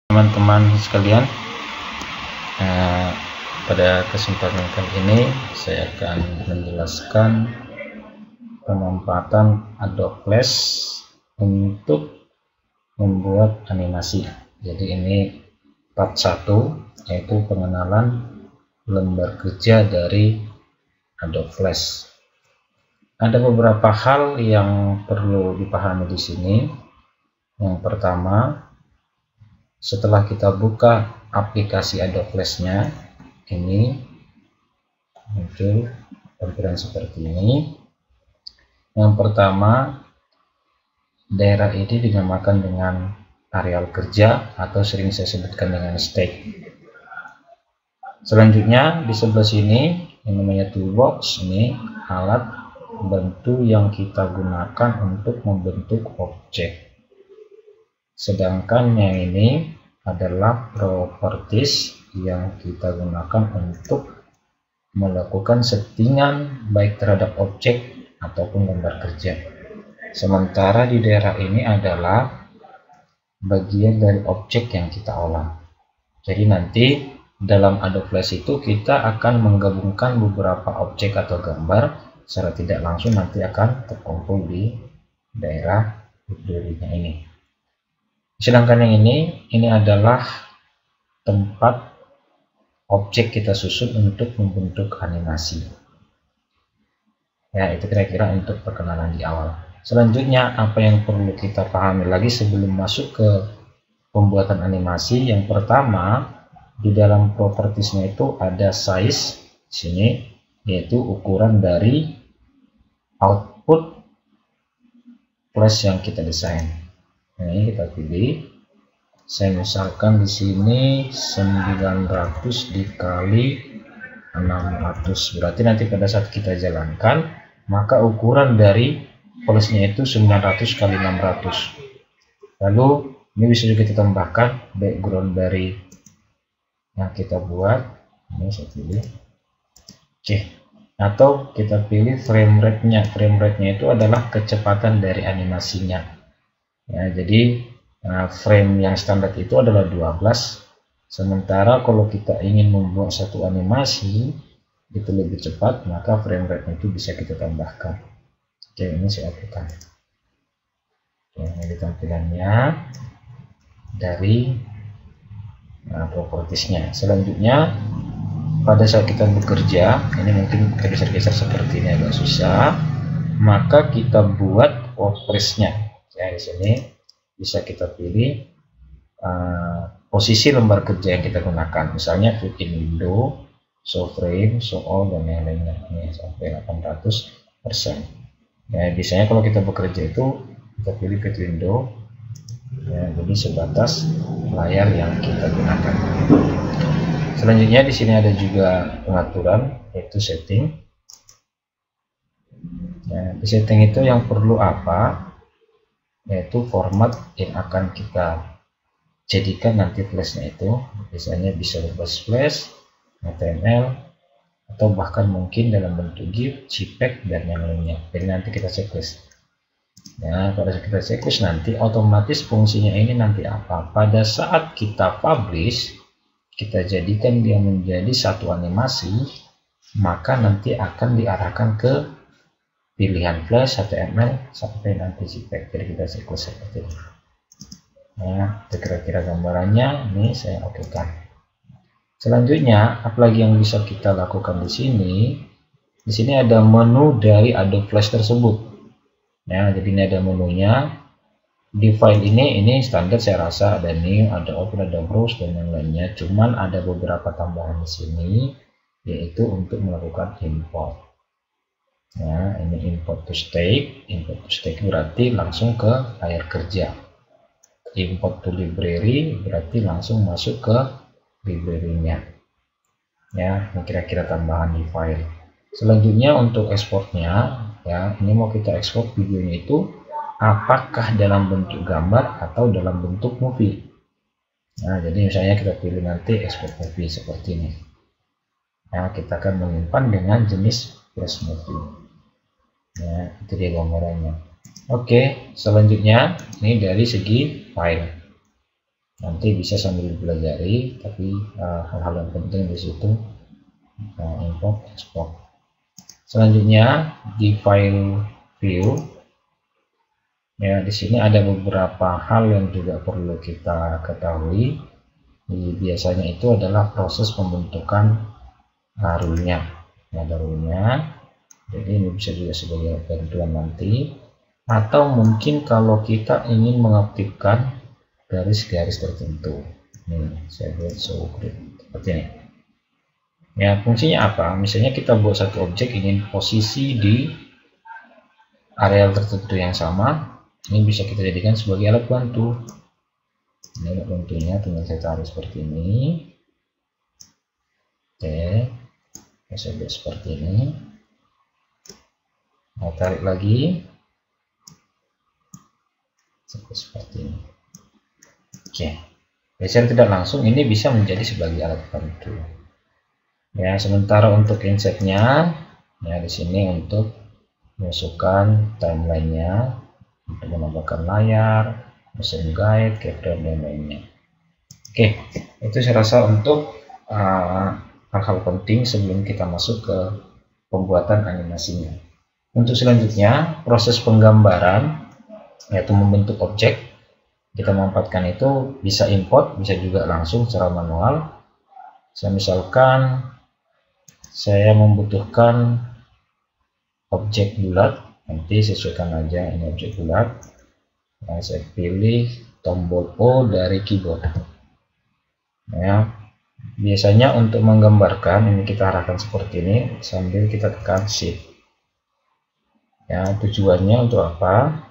Teman-teman sekalian, pada kesempatan kali ini saya akan menjelaskan pemanfaatan Adobe Flash untuk membuat animasi. Jadi ini part 1, yaitu pengenalan lembar kerja dari Adobe Flash. Ada beberapa hal yang perlu dipahami di sini. Yang pertama, setelah kita buka aplikasi Adobe Flash-nya, ini muncul tampilan seperti ini. Yang pertama, daerah ini dinamakan dengan areal kerja atau sering saya sebutkan dengan stack. Selanjutnya di sebelah sini yang namanya toolbox, ini alat bantu yang kita gunakan untuk membentuk objek. Sedangkan yang ini adalah properties yang kita gunakan untuk melakukan settingan baik terhadap objek ataupun lembar kerja. Sementara di daerah ini adalah bagian dari objek yang kita olah. Jadi nanti dalam Adobe Flash itu kita akan menggabungkan beberapa objek atau gambar secara tidak langsung, nanti akan terkumpul di daerah library-nya ini. Sedangkan yang ini adalah tempat objek kita susun untuk membentuk animasi. Ya, itu kira-kira untuk perkenalan di awal. Selanjutnya, apa yang perlu kita pahami lagi sebelum masuk ke pembuatan animasi? Yang pertama, di dalam propertiesnya itu ada size di sini, yaitu ukuran dari output flash yang kita desain. Ini kita pilih. Saya misalkan di sini 900 dikali 600. Berarti nanti pada saat kita jalankan, maka ukuran dari flashnya itu 900 kali 600. Lalu ini bisa juga kita tambahkan background dari yang kita buat. Ini saya pilih. Oke. Atau kita pilih frame rate-nya. Frame rate-nya itu adalah kecepatan dari animasinya. Ya, jadi frame yang standar itu adalah 12. Sementara kalau kita ingin membuat satu animasi itu lebih cepat, maka frame rate itu bisa kita tambahkan. Oke, ini saya aplikasikan. Oke, ini tampilannya dari propertiesnya. Selanjutnya, pada saat kita bekerja, ini mungkin kita bisa geser seperti ini, agak susah, maka kita buat WordPress-nya. Ya, di sini bisa kita pilih posisi lembar kerja yang kita gunakan, misalnya fit in window, show frame, show all, dan yang lainnya. Ini sampai 800%. Ya, biasanya kalau kita bekerja itu kita pilih fit window, ya, jadi sebatas layar yang kita gunakan. Selanjutnya di sini ada juga pengaturan, yaitu setting. Ya, di setting itu yang perlu apa? Yaitu format yang akan kita jadikan nanti flashnya itu. Biasanya bisa berbasis flash, HTML, atau bahkan mungkin dalam bentuk GIF, JPEG, dan yang lainnya. Jadi nanti kita checklist. Ya, pada saat kita checklist nanti otomatis fungsinya ini nanti apa? Pada saat kita publish, kita jadikan dia menjadi satu animasi, maka nanti akan diarahkan ke pilihan flash, HTML, sampai nanti JPEG. Jadi kita checklist seperti ini. Nah, itu kira-kira gambarannya. Ini saya okekan. Selanjutnya, apalagi yang bisa kita lakukan di sini? Di sini ada menu dari Adobe Flash tersebut. Nah, jadi ini ada menunya. Di file ini standar, saya rasa ada new, ada open, ada browse, dan yang lainnya. Cuman ada beberapa tambahan di sini, yaitu untuk melakukan import. Nah, ini import to stake. Import to stake berarti langsung ke layar kerja. Import to library berarti langsung masuk ke library-nya. Ya, ini kira-kira tambahan di file. Selanjutnya untuk ekspornya, ya, ini mau kita ekspor videonya itu apakah dalam bentuk gambar atau dalam bentuk movie. Nah, jadi misalnya kita pilih nanti ekspor movie seperti ini. Nah, kita akan menyimpan dengan jenis flash movie. Ya, itu dia gambarannya. Oke, selanjutnya ini dari segi file. nanti bisa sambil dipelajari, tapi hal-hal yang penting di situ import export. Selanjutnya di file view, ya di sini ada beberapa hal yang juga perlu kita ketahui. Biasanya itu adalah proses pembentukan rule-nya. Ada rule-nya, jadi ini bisa juga sebagai bantuan nanti, atau mungkin kalau kita ingin mengaktifkan garis-garis tertentu. Nih, saya buat show grid seperti ini. Ya, fungsinya apa? Misalnya kita buat satu objek ingin posisi di area tertentu yang sama, ini bisa kita jadikan sebagai alat bantu. Ini alat bantunya, tinggal saya tarik seperti ini. Oke, saya buat seperti ini. Nah, tarik lagi seperti ini. Oke, secara tidak langsung ini bisa menjadi sebagai alat bantu. Ya, sementara untuk insetnya, ya di sini untuk masukkan timelinenya, untuk menambahkan layar, mesin guide, keyframe dan lainnya. Oke, itu saya rasa untuk hal-hal penting sebelum kita masuk ke pembuatan animasinya. Untuk selanjutnya, proses penggambaran, yaitu membentuk objek, kita manfaatkan itu bisa import, bisa juga langsung secara manual. Misalkan saya membutuhkan objek bulat, nanti sesuaikan aja ini objek bulat. Nah, saya pilih tombol O dari keyboard. Ya, biasanya untuk menggambarkan ini kita arahkan seperti ini sambil kita tekan Shift. Ya, tujuannya untuk apa?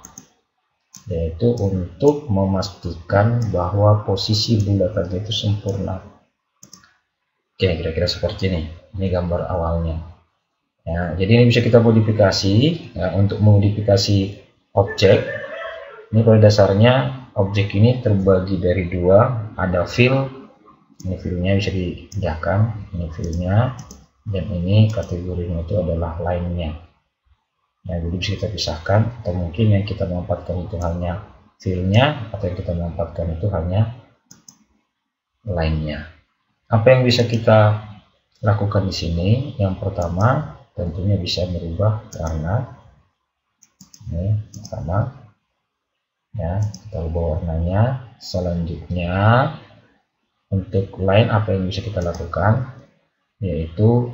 Yaitu untuk memastikan bahwa posisi bulatannya itu sempurna. Oke, kira-kira seperti ini. Ini gambar awalnya. Ya, jadi ini bisa kita modifikasi. Ya, untuk modifikasi objek, ini pada dasarnya objek ini terbagi dari dua. Ada fill, ini fillnya bisa dipindahkan, ini fillnya, dan ini kategorinya itu adalah line-nya. Nah, jadi bisa kita pisahkan, atau mungkin yang kita manfaatkan itu hanya fill-nya, atau yang kita manfaatkan itu hanya line-nya. Apa yang bisa kita lakukan di sini? Yang pertama, tentunya bisa merubah warna. Ini pertama, ya kita ubah warnanya. Selanjutnya, untuk line apa yang bisa kita lakukan? Yaitu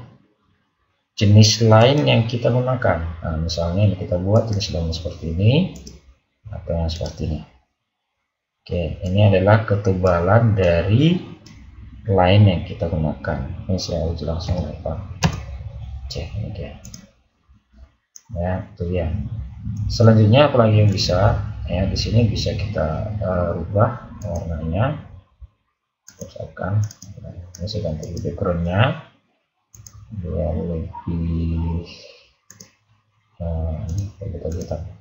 jenis line yang kita gunakan. Nah, misalnya ini kita buat jenis line seperti ini, atau yang seperti ini. Oke, ini adalah ketebalan dari line yang kita gunakan. Ini saya uji langsung apa? Cek ini dia. Ya, itu dia. Selanjutnya apalagi yang bisa? Ya, di sini bisa kita rubah warnanya. Misalkan ini saya ganti backgroundnya biar lebih terlihat.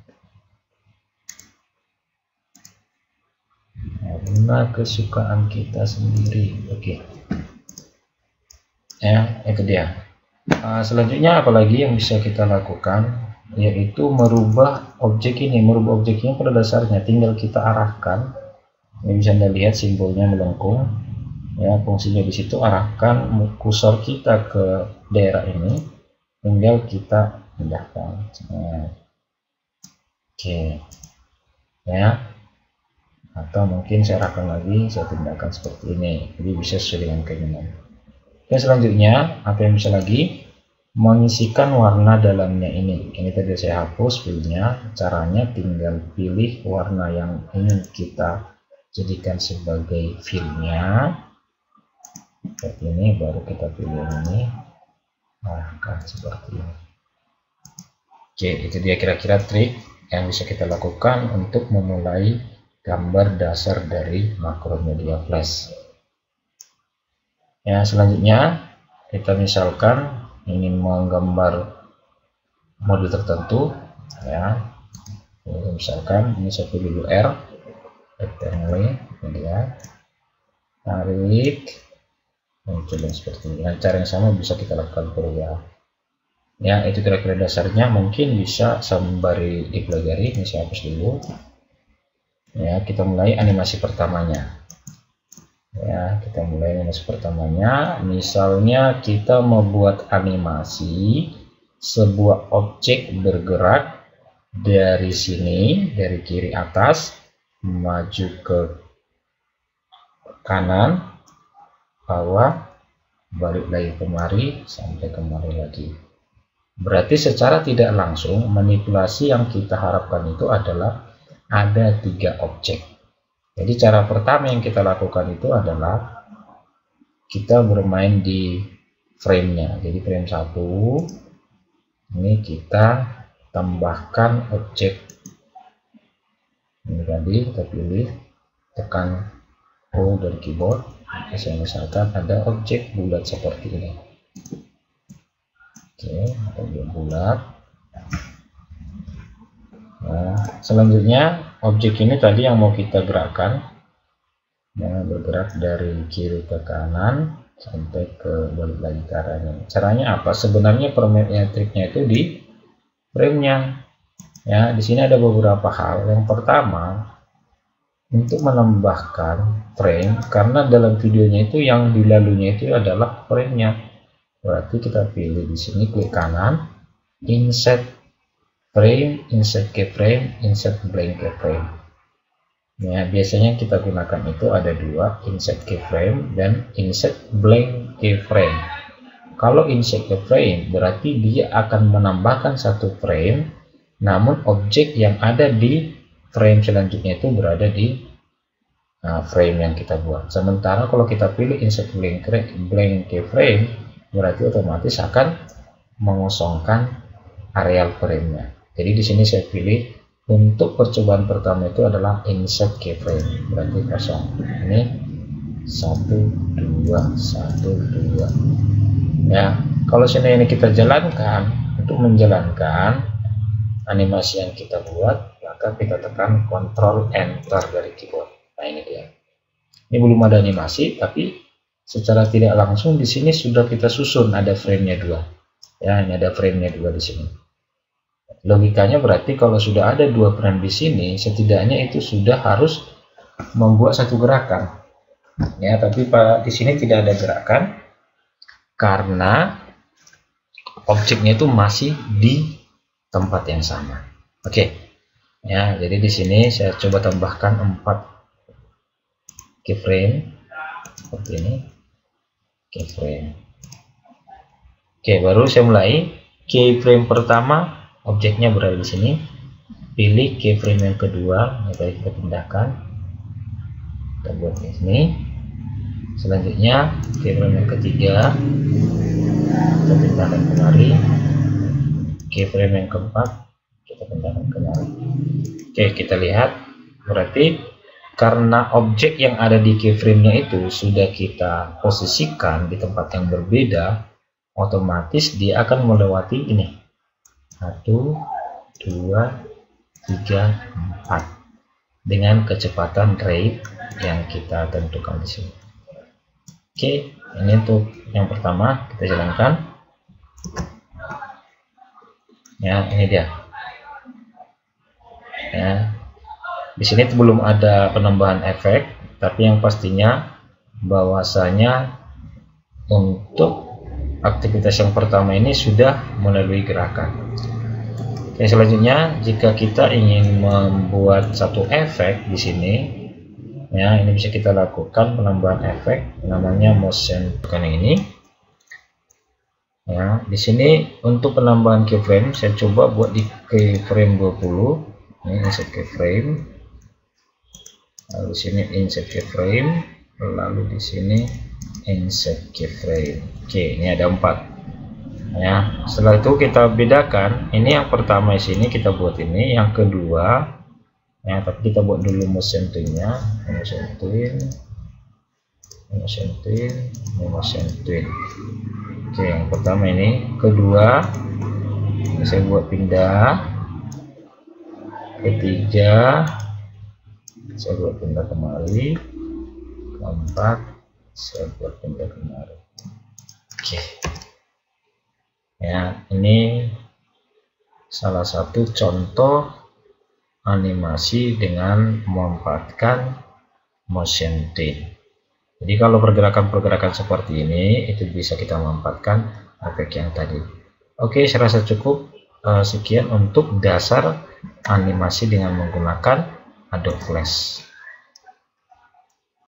Warna kesukaan kita sendiri. Oke. Ya, itu dia. Selanjutnya apalagi yang bisa kita lakukan, yaitu merubah objek ini. Merubah objeknya pada dasarnya tinggal kita arahkan. Ini bisa Anda lihat simbolnya melengkung. Ya, fungsinya di situ arahkan kursor kita ke daerah ini, tinggal kita pindahkan. Oke. Ya. Atau mungkin saya arahkan lagi, saya pindahkan seperti ini, jadi bisa sesuai dengan keinginan. Dan selanjutnya apa yang bisa lagi? Mengisikan warna dalamnya ini. Ini tadi saya hapus filenya. Caranya tinggal pilih warna yang ingin kita jadikan sebagai filenya seperti ini, baru kita pilih ini, arahkan seperti ini. Oke, itu dia kira-kira trik yang bisa kita lakukan untuk memulai gambar dasar dari Macromedia Flash. Ya, selanjutnya kita misalkan ingin menggambar model tertentu, ya. Misalkan ini saya pilih dulu R, rectangle, ya, tarik, muncul seperti ini. Dengan cara yang sama bisa kita lakukan perubahan. Ya, itu kira-kira dasarnya. Mungkin bisa sembari dipelajari. Ini saya hapus dulu. Ya, kita mulai animasi pertamanya. Ya, kita mulai animasi pertamanya. Misalnya kita membuat animasi sebuah objek bergerak dari sini, dari kiri atas, maju ke kanan, bawah, balik lagi kemari, sampai kemari lagi. Berarti secara tidak langsung, manipulasi yang kita harapkan itu adalah ada 3 objek. Jadi cara pertama yang kita lakukan itu adalah kita bermain di frame-nya. Jadi frame 1 ini kita tambahkan objek. Ini tadi kita pilih, tekan O dari keyboard. Saya misalkan ada objek bulat seperti ini. Oke, objek bulat. Nah, selanjutnya objek ini tadi yang mau kita gerakkan, yang bergerak dari kiri ke kanan sampai ke balik lagi ke arahnya. Caranya apa? Sebenarnya triknya itu di frame-nya. Ya, di sini ada beberapa hal. Yang pertama, untuk menambahkan frame, karena dalam videonya itu yang dilalunya itu adalah frame-nya. Berarti kita pilih di sini, klik kanan, insert frame, insert keyframe, insert blank keyframe. Ya, biasanya kita gunakan itu ada 2, insert keyframe dan insert blank keyframe. Kalau insert keyframe berarti dia akan menambahkan 1 frame, namun objek yang ada di frame selanjutnya itu berada di frame yang kita buat. Sementara kalau kita pilih insert blank keyframe berarti otomatis akan mengosongkan areal frame-nya. Jadi di sini saya pilih untuk percobaan pertama itu adalah insert keyframe, berarti kosong. Ini 1 2 1 2. Ya, kalau sini ini kita jalankan, untuk menjalankan animasi yang kita buat, maka kita tekan Ctrl Enter dari keyboard. Nah, ini dia. Ini belum ada animasi, tapi secara tidak langsung di sini sudah kita susun ada frame-nya 2. Ya, ini ada frame-nya 2 di sini. Logikanya berarti kalau sudah ada 2 frame di sini, setidaknya itu sudah harus membuat 1 gerakan. Ya, tapi di sini tidak ada gerakan karena objeknya itu masih di tempat yang sama. Oke. Ya, jadi di sini saya coba tambahkan 4 keyframe seperti ini. Keyframe. Oke, baru saya mulai. Keyframe pertama objeknya berada di sini. Pilih keyframe yang kedua, yang kita pindahkan. Kita buat di sini. Selanjutnya keyframe yang ketiga kita pindahkan kemari. Keyframe yang keempat kita pindahkan kemari. Oke, kita lihat berarti karena objek yang ada di keyframe-nya itu sudah kita posisikan di tempat yang berbeda, otomatis dia akan melewati ini 1 2 3 4 dengan kecepatan rate yang kita tentukan di sini. Oke, ini untuk yang pertama kita jalankan. Ya, ini dia. Ya, di sini belum ada penambahan efek, tapi yang pastinya bahwasanya untuk aktivitas yang pertama ini sudah melalui gerakan. Oke, selanjutnya jika kita ingin membuat satu efek di sini, ya ini bisa kita lakukan penambahan efek namanya motion token ini. Ya, di sini untuk penambahan keyframe saya coba buat di keyframe 20. Ini insert keyframe. Lalu di sini insert keyframe, lalu di sini insert keyframe. Oke, ini ada 4. Ya, setelah itu kita bedakan. Ini yang pertama di sini kita buat ini, yang kedua ya, tapi kita buat dulu motion twin-nya. Motion twin, motion twin, motion twin. Oke, yang pertama ini, kedua ini saya buat pindah, ketiga saya buat pindah kemari, keempat saya buat pindah kemari. Oke. Ya, ini salah satu contoh animasi dengan memanfaatkan motion twin. Jadi kalau pergerakan-pergerakan seperti ini itu bisa kita manfaatkan efek yang tadi. Oke, saya rasa cukup. Sekian untuk dasar animasi dengan menggunakan Adobe Flash.